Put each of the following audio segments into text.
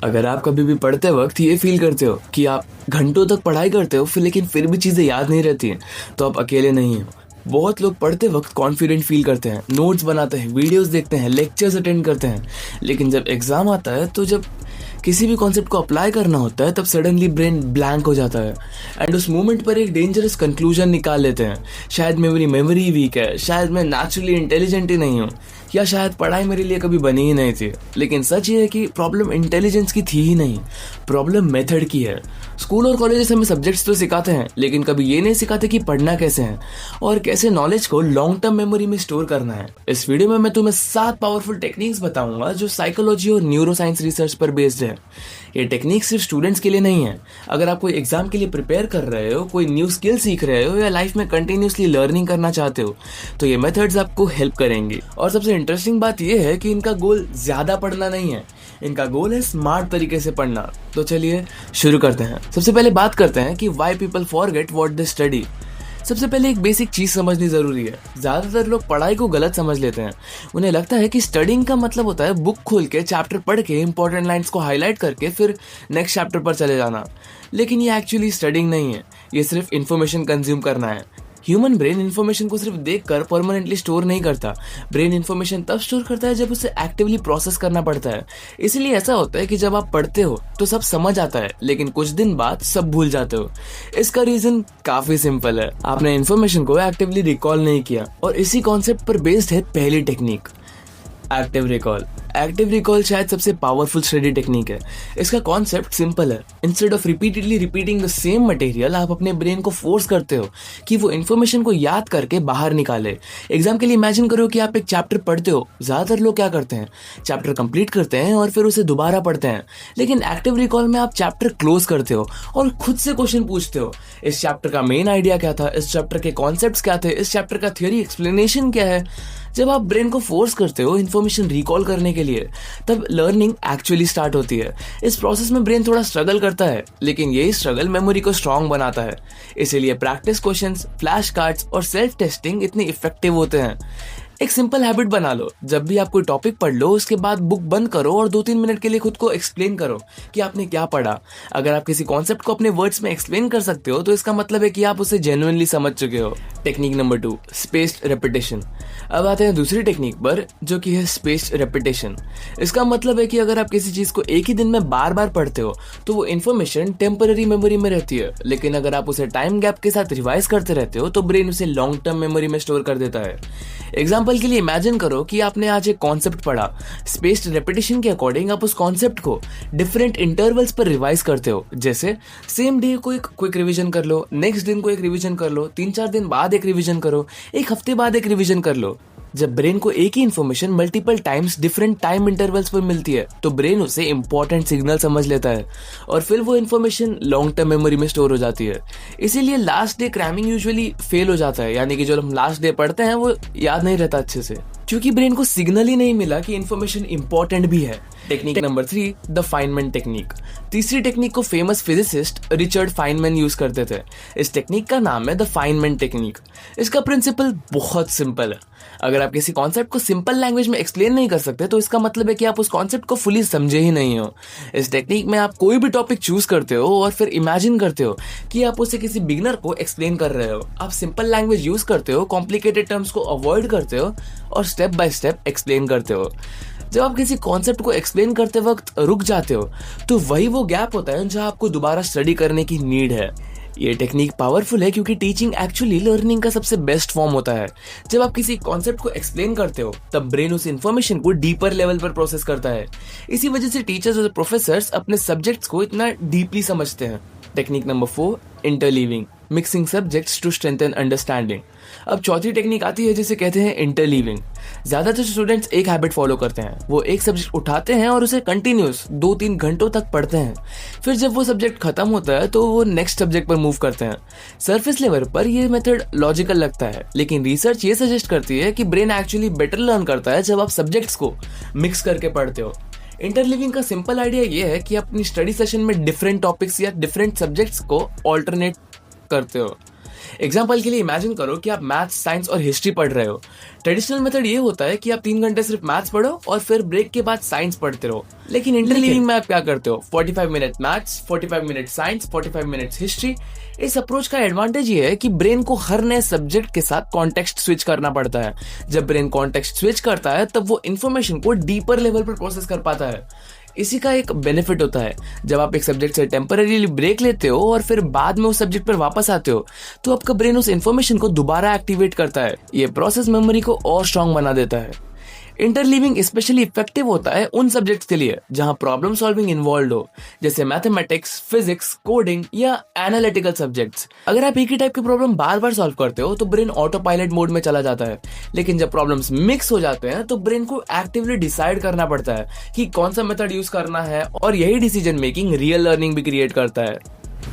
अगर आप कभी भी पढ़ते वक्त ये फील करते हो कि आप घंटों तक पढ़ाई करते हो लेकिन फिर भी चीज़ें याद नहीं रहती हैं, तो आप अकेले नहीं हो। बहुत लोग पढ़ते वक्त कॉन्फिडेंट फील करते हैं, नोट्स बनाते हैं, वीडियोस देखते हैं, लेक्चर्स अटेंड करते हैं, लेकिन जब एग्ज़ाम आता है तो जब किसी भी कॉन्सेप्ट को अप्लाई करना होता है तब सडनली ब्रेन ब्लैंक हो जाता है एंड उस मोमेंट पर एक डेंजरस कंक्लूजन निकाल लेते हैं। शायद मेरी मेमोरी वीक है, शायद मैं नेचुरली इंटेलिजेंट ही नहीं हूँ, या शायद पढ़ाई मेरे लिए कभी बनी ही नहीं थी। लेकिन सच ये है कि प्रॉब्लम इंटेलिजेंस की थी ही नहीं, प्रॉब्लम मेथड की है। स्कूल और कॉलेजेस हमें सब्जेक्ट्स तो सिखाते हैं, लेकिन कभी ये नहीं सिखाते कि पढ़ना कैसे है और कैसे नॉलेज को लॉन्ग टर्म मेमोरी में स्टोर करना है। इस वीडियो में मैं तुम्हें 7 पावरफुल टेक्निक्स बताऊंगा जो साइकोलॉजी और न्यूरोसाइंस रिसर्च पर बेस्ड है। ये टेक्निक सिर्फ स्टूडेंट्स के लिए नहीं है। अगर आप कोई एग्जाम के लिए प्रिपेयर कर रहे हो, कोई न्यू स्किल सीख रहे हो या लाइफ में कंटिन्यूसली लर्निंग करना चाहते हो, तो ये मेथड्स आपको हेल्प करेंगे। और सबसे इंटरेस्टिंग बात यह है कि इनका गोल ज्यादा पढ़ना नहीं है, इनका गोल है स्मार्ट तरीके से पढ़ना। तो चलिए शुरू करते हैं। सबसे पहले बात करते हैं कि why people forget what they study. सबसे पहले एक बेसिक चीज समझनी जरूरी है। ज्यादातर लोग पढ़ाई को गलत समझ लेते हैं। उन्हें लगता है कि स्टडिंग का मतलब होता है बुक खोल के चैप्टर पढ़ के इंपॉर्टेंट लाइंस को हाईलाइट करके फिर नेक्स्ट चैप्टर पर चले जाना। लेकिन ये एक्चुअली स्टडिंग नहीं है, ये सिर्फ इन्फॉर्मेशन कंज्यूम करना है। ह्यूमन ब्रेन इन्फॉर्मेशन को सिर्फ देखकर परमानेंटली स्टोर नहीं करता। ब्रेन इन्फॉर्मेशन तब स्टोर करता है जब उसे एक्टिवली प्रोसेस करना पड़ता है। इसलिए ऐसा होता है कि जब आप पढ़ते हो तो सब समझ आता है, लेकिन कुछ दिन बाद सब भूल जाते हो। इसका रीजन काफी सिंपल है, आपने इन्फॉर्मेशन को एक्टिवली रिकॉल नहीं किया। और इसी कॉन्सेप्ट पर बेस्ड है पहली technique, active recall. Active recall शायद सबसे पावरफुल स्टडी टेक्निक है। इसका कॉन्सेप्ट सिंपल है। Instead of repeatedly repeating the same material, आप अपने ब्रेन को फोर्स करते हो कि वो इन्फॉर्मेशन को याद करके बाहर निकाले। एग्जाम के लिए इमेजिन करो कि आप एक चैप्टर पढ़ते हो। ज्यादातर लोग क्या करते हैं, चैप्टर कंप्लीट करते हैं और फिर उसे दोबारा पढ़ते हैं। लेकिन एक्टिव रिकॉल में आप चैप्टर क्लोज करते हो और खुद से क्वेश्चन पूछते हो, इस चैप्टर का मेन आइडिया क्या था, इस चैप्टर के कॉन्सेप्ट्स क्या थे, इस चैप्टर का थियोरी एक्सप्लेनेशन क्या है। जब आप ब्रेन को फोर्स करते हो इन्फॉर्मेशन रिकॉल करने के लिए, तब लर्निंग एक्चुअली स्टार्ट होती है। इस प्रोसेस में ब्रेन थोड़ा स्ट्रगल करता है, लेकिन यही स्ट्रगल मेमोरी को स्ट्रांग बनाता है। इसीलिए प्रैक्टिस क्वेश्चंस, फ्लैश कार्ड्स और सेल्फ टेस्टिंग इतने इफेक्टिव होते हैं। एक सिंपल हैबिट बना लो, जब भी आप कोई टॉपिक पढ़ लो उसके बाद बुक बंद करो और 2-3 मिनट के लिए खुद को एक्सप्लेन करो कि आपने क्या पढ़ा। अगर आप किसी कॉन्सेप्ट को अपने वर्ड्स में एक्सप्लेन कर सकते हो तो इसका मतलब है कि आप उसे जेन्युइनली समझ चुके हो। Technique number 2, spaced repetition. अब आते हैं दूसरी टेक्निक पर, जो कि है स्पेस्ड रेपिटेशन। इसका मतलब है कि अगर आप किसी चीज को एक ही दिन में बार बार पढ़ते हो तो वो इन्फॉर्मेशन टेम्पररी मेमोरी में रहती है, लेकिन अगर आप उसे टाइम गैप के साथ रिवाइज करते रहते हो तो ब्रेन उसे लॉन्ग टर्म मेमोरी में स्टोर कर देता है। एग्जाम्पल के लिए इमेजिन करो कि आपने आज एक कॉन्सेप्ट पढ़ा। स्पेस्ड रेपिटेशन के अकॉर्डिंग आप उस कॉन्सेप्ट को डिफरेंट इंटरवल्स पर रिवाइज करते हो। जैसे सेम डे को एक क्विक रिवीजन कर लो, नेक्स्ट दिन को एक रिवीजन कर लो, 3-4 दिन बाद एक रिवीजन करो, एक हफ्ते बाद एक रिवीजन कर लो। जब ब्रेन को एक ही information multiple times different time intervals पर मिलती है तो ब्रेन उसे इंपॉर्टेंट सिग्नल समझ लेता है और फिर वो इन्फॉर्मेशन लॉन्ग टर्म मेमोरी में स्टोर हो जाती है। इसीलिए last day cramming usually fail हो जाता है, यानी कि जो हम लास्ट डे पढ़ते हैं वो याद नहीं रहता अच्छे से, क्योंकि ब्रेन को सिग्नल ही नहीं मिला कि इन्फॉर्मेशन इंपॉर्टेंट भी है। Technique number 3, the Feynman technique. तीसरी टेक्निक को famous physicist Richard Feynman use करते थे। इस टेक्निक का नाम है द फाइनमैन टेक्निक। इसका प्रिंसिपल बहुत सिंपल है। अगर आप किसी कॉन्सेप्ट को सिंपल लैंग्वेज में एक्सप्लेन नहीं कर सकते तो इसका मतलब है कि आप उस कॉन्सेप्ट को फुली समझे ही नहीं हो। इस टेक्निक में आप कोई भी टॉपिक चूज करते हो और फिर इमेजिन करते हो कि आप उसे किसी बिगनर को एक्सप्लेन कर रहे हो। आप सिंपल लैंग्वेज यूज करते हो, कॉम्प्लिकेटेड टर्म्स को अवॉइड करते हो और स्टेप बाय स्टेप एक्सप्लेन करते हो। जब आप किसी कॉन्सेप्ट को एक्सप्लेन करते वक्त रुक जाते हो तो वही वो गैप होता है जहां आपको दोबारा स्टडी करने की नीड है। ये टेक्निक पावरफुल है क्योंकि टीचिंग एक्चुअली लर्निंग का सबसे बेस्ट फॉर्म होता है। जब आप किसी कॉन्सेप्ट को एक्सप्लेन करते हो तब ब्रेन उस इन्फॉर्मेशन को डीपर लेवल पर प्रोसेस करता है। इसी वजह से टीचर्स और प्रोफेसर्स अपने सब्जेक्ट्स को इतना डीपली समझते हैं। Technique number 4, interleaving, mixing subjects to strengthen understanding. अब चौथी टेक्निक आती है जिसे कहते हैं इंटरलीविंग। ज्यादातर स्टूडेंट्स एक हैबिट फॉलो करते हैं, वो एक सब्जेक्ट उठाते हैं और उसे कंटिन्यूस 2-3 घंटों तक पढ़ते हैं। फिर जब वो सब्जेक्ट खत्म होता है तो वो नेक्स्ट सब्जेक्ट पर मूव करते हैं। सरफेस लेवल पर ये मेथड लॉजिकल लगता है, लेकिन रिसर्च ये सजेस्ट करती है कि ब्रेन एक्चुअली बेटर लर्न करता है जब आप सब्जेक्ट्स को मिक्स करके पढ़ते हो। इंटरलीविंग का सिंपल आइडिया ये है कि अपनी स्टडी सेशन में डिफरेंट टॉपिक्स या डिफरेंट सब्जेक्ट्स को ऑल्टरनेट करते हो। एग्जाम्पल के लिए इमेजिन करो कि आप मैथ्स, साइंस और हिस्ट्री पढ़ रहे हो। ट्रेडिशनल मेथड ये होता है कि आप 3 घंटे सिर्फ मैथ्स पढ़ो और फिर ब्रेक के बाद साइंस पढ़ते रहो। लेकिन इंटरलीविंग में आप क्या करते हो? 45 minute maths, 45 minute science, 45 minute history. इस अप्रोच का एडवांटेज ये है कि ब्रेन को हर नए सब्जेक्ट के साथ कॉन्टेक्स्ट स्विच करना पड़ता है। जब ब्रेन कॉन्टेक्स्ट स्विच करता है तब वो इन्फॉर्मेशन को डीपर लेवल पर प्रोसेस कर पाता है। इसी का एक बेनिफिट होता है, जब आप एक सब्जेक्ट से टेम्पररीली ब्रेक लेते हो और फिर बाद में उस सब्जेक्ट पर वापस आते हो तो आपका ब्रेन उस इन्फॉर्मेशन को दोबारा एक्टिवेट करता है। ये प्रोसेस मेमोरी को और स्ट्रांग बना देता है। इंटरलीविंग स्पेशली इफेक्टिव होता है उन सब्जेक्ट्स के लिए जहां प्रॉब्लम सॉल्विंग इन्वॉल्व हो, जैसे मैथमेटिक्स, फिजिक्स, कोडिंग या एनालिटिकल सब्जेक्ट्स। अगर आप एक ही टाइप की प्रॉब्लम बार बार सॉल्व करते हो तो ब्रेन ऑटो पायलट मोड में चला जाता है। लेकिन जब प्रॉब्लम्स मिक्स हो जाते हैं तो ब्रेन को एक्टिवली डिसाइड करना पड़ता है कि कौन सा मेथड यूज करना है, और यही डिसीजन मेकिंग रियल लर्निंग भी क्रिएट करता है।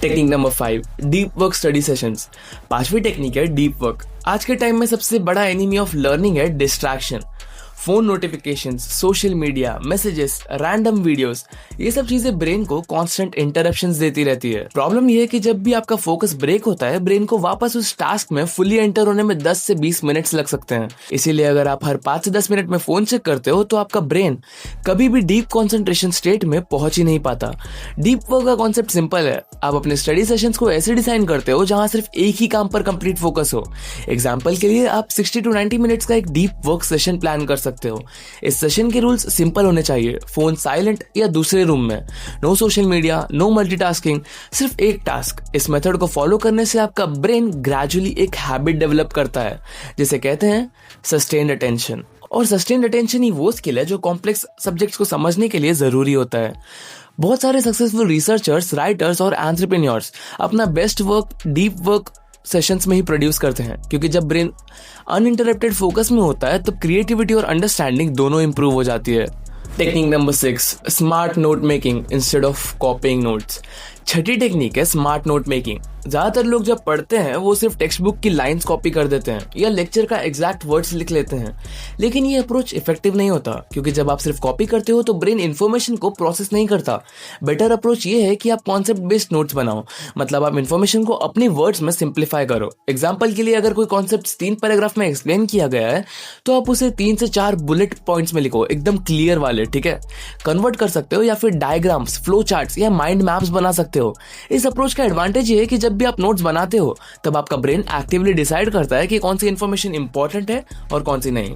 Technique number 5, deep work study sessions. 5वीं टेक्निक है डीप वर्क। आज के टाइम में सबसे बड़ा एनिमी ऑफ लर्निंग है distraction. Phone notifications, social media, messages, random videos, ये सब चीजें ब्रेन को कांस्टेंट इंटरप्शंस देती रहती है। प्रॉब्लम ये है कि जब भी आपका फोकस ब्रेक होता है, ब्रेन को वापस उस टास्क में फुली एंटर होने में 10 से 20 मिनट्स लग सकते हैं। इसीलिए अगर आप हर 5 से 10 मिनट में फोन चेक करते हो तो आपका ब्रेन कभी भी डीप कॉन्सेंट्रेशन स्टेट में पहुंच ही नहीं पाता। डीप वर्क का कॉन्सेप्ट सिंपल है। आप अपने स्टडी सेशंस को ऐसे डिजाइन करते हो जहां सिर्फ एक ही काम पर कंप्लीट फोकस हो। एग्जाम्पल के लिए आप 60 to 90 मिनट्स का एक डीप वर्क सेशन प्लान कर सकते हो। इस सेशन के रूल्स सिंपल होने चाहिए। फोन साइलेंट या दूसरे रूम में, no social media, no multitasking, सिर्फ एक टास्क। इस मेथड को फॉलो करने से आपका ब्रेन ग्रेजुअली एक हैबिट डेवलप करता है, जिसे कहते हैं सस्टेन्ड अटेंशन। और सस्टेन्ड अटेंशन ही वो स्किल है जो कॉम्प्लेक्स सब्जेक्ट्स को समझने के लिए जरूरी होता है। बहुत सारे सक्सेसफुल रिसर्चर्स, राइटर्स और एंटरप्रेन्योर्स अपना best work deep work sessions में ही प्रोड्यूस करते हैं, क्योंकि जब ब्रेन अनइंटरप्टेड फोकस में होता है तो क्रिएटिविटी और अंडरस्टैंडिंग दोनों इंप्रूव हो जाती है। Technique number 6, smart note making instead of copying notes. 6ठी टेक्निक है स्मार्ट नोट मेकिंग। ज्यादातर लोग जब पढ़ते हैं वो सिर्फ टेक्स्ट बुक की लाइंस कॉपी कर देते हैं या लेक्चर का एग्जैक्ट वर्ड्स लिख लेते हैं। लेकिन ये अप्रोच इफेक्टिव नहीं होता, क्योंकि जब आप सिर्फ कॉपी करते हो तो ब्रेन इन्फॉर्मेशन को प्रोसेस नहीं करता। बेटर अप्रोच ये है कि आप कॉन्सेप्ट बेस्ड नोट्स बनाओ, मतलब आप इन्फॉर्मेशन को अपने वर्ड्स में सिंप्लीफाई करो। एग्जाम्पल के लिए अगर कोई कॉन्सेप्ट 3 पैराग्राफ में एक्सप्लेन किया गया है तो आप उसे 3 से 4 बुलेट पॉइंट्स में लिखो, एकदम क्लियर वाले, ठीक है। कन्वर्ट कर सकते हो या फिर डायग्राम्स, फ्लो चार्ट्स या माइंड मैप्स बना सकते हो। इस अप्रोच का एडवांटेज ये है कि जब भी आप नोट्स बनाते हो तब आपका ब्रेन एक्टिवली डिसाइड करता है कि कौन सी इंफॉर्मेशन इंपॉर्टेंट है और कौन सी नहीं।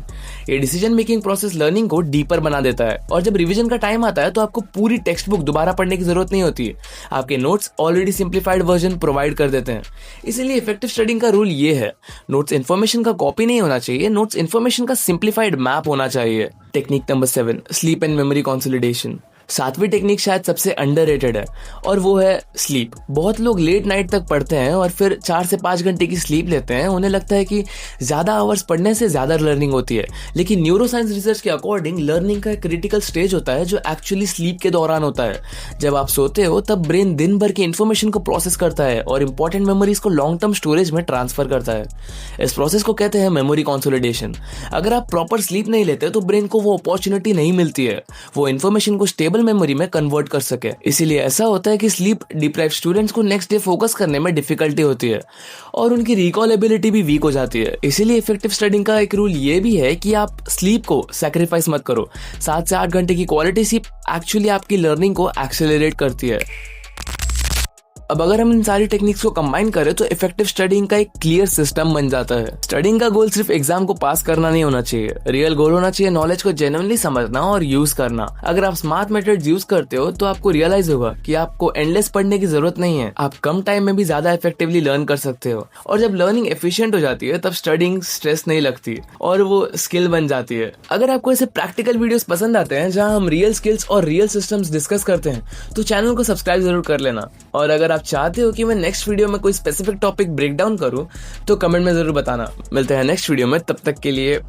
ये डिसीजन मेकिंग प्रोसेस लर्निंग को डीपर बना देता है, और जब रिवीजन का टाइम आता है तो आपको पूरी टेक्स्ट बुक दोबारा पढ़ने की जरूरत नहीं होती। आपके notes already simplified version provide कर देते हैं। इसीलिए इफेक्टिव स्टडिंग का रूल ये है, नोट्स इन्फॉर्मेशन का कॉपी नहीं होना चाहिए, नोट्स इन्फॉर्मेशन का सिंप्लीफाइड मैप होना चाहिए। Technique number 7, sleep and memory consolidation. 7वीं टेक्निक शायद सबसे अंडररेटेड है, और वो है स्लीप। बहुत लोग लेट नाइट तक पढ़ते हैं और फिर 4 से 5 घंटे की स्लीप लेते हैं। उन्हें लगता है कि ज्यादा आवर्स पढ़ने से ज्यादा लर्निंग होती है, लेकिन न्यूरोसाइंस रिसर्च के अकॉर्डिंग लर्निंग का एक क्रिटिकल स्टेज होता है जो एक्चुअली स्लीप के दौरान होता है। जब आप सोते हो तब ब्रेन दिन भर की इंफॉर्मेशन को प्रोसेस करता है और इंपॉर्टेंट मेमोरीज को लॉन्ग टर्म स्टोरेज में ट्रांसफर करता है। इस प्रोसेस को कहते हैं मेमोरी कंसोलिडेशन। अगर आप प्रॉपर स्लीप नहीं लेते तो ब्रेन को वो अपॉर्चुनिटी नहीं मिलती है वो इंफॉर्मेशन को स्टेबल मेमोरी में कन्वर्ट कर सके। इसीलिए ऐसा होता है कि स्लीप डिप्राइव स्टूडेंट्स को नेक्स्ट डे फोकस करने में डिफिकल्टी होती है और उनकी रिकॉल एबिलिटी भी वीक हो जाती है। इसीलिए इफेक्टिव स्टडिंग का एक रूल ये भी है कि आप स्लीप को सैक्रिफाइस मत करो। 7 से 8 घंटे की क्वालिटी स्लीप एक्चुअली आपकी लर्निंग को एक्सेलरेट करती है। अब अगर हम इन सारी टेक्निक्स को कंबाइन करें तो इफेक्टिव स्टडिंग का एक क्लियर सिस्टम बन जाता है। स्टडिंग का गोल सिर्फ एग्जाम को पास करना नहीं होना चाहिए, रियल गोल होना चाहिए नॉलेज को जेन्युइनली समझना और यूज करना। अगर आप स्मार्ट मेथड्स यूज करते हो तो आपको रियलाइज होगा कि आपको एंडलेस पढ़ने की जरूरत नहीं है, आप कम टाइम में भी ज्यादा इफेक्टिवली लर्न कर सकते हो। और जब लर्निंग एफिशिएंट हो जाती है तब स्टडिंग स्ट्रेस नहीं लगती और वो स्किल बन जाती है। अगर आपको ऐसे प्रैक्टिकल वीडियोस पसंद आते हैं जहां हम रियल स्किल्स और रियल सिस्टम्स डिस्कस करते हैं तो चैनल को सब्सक्राइब जरूर कर लेना। और अगर आप चाहते हो कि मैं नेक्स्ट वीडियो में कोई स्पेसिफिक टॉपिक ब्रेक डाउन करूं तो कमेंट में जरूर बताना। मिलते हैं नेक्स्ट वीडियो में, तब तक के लिए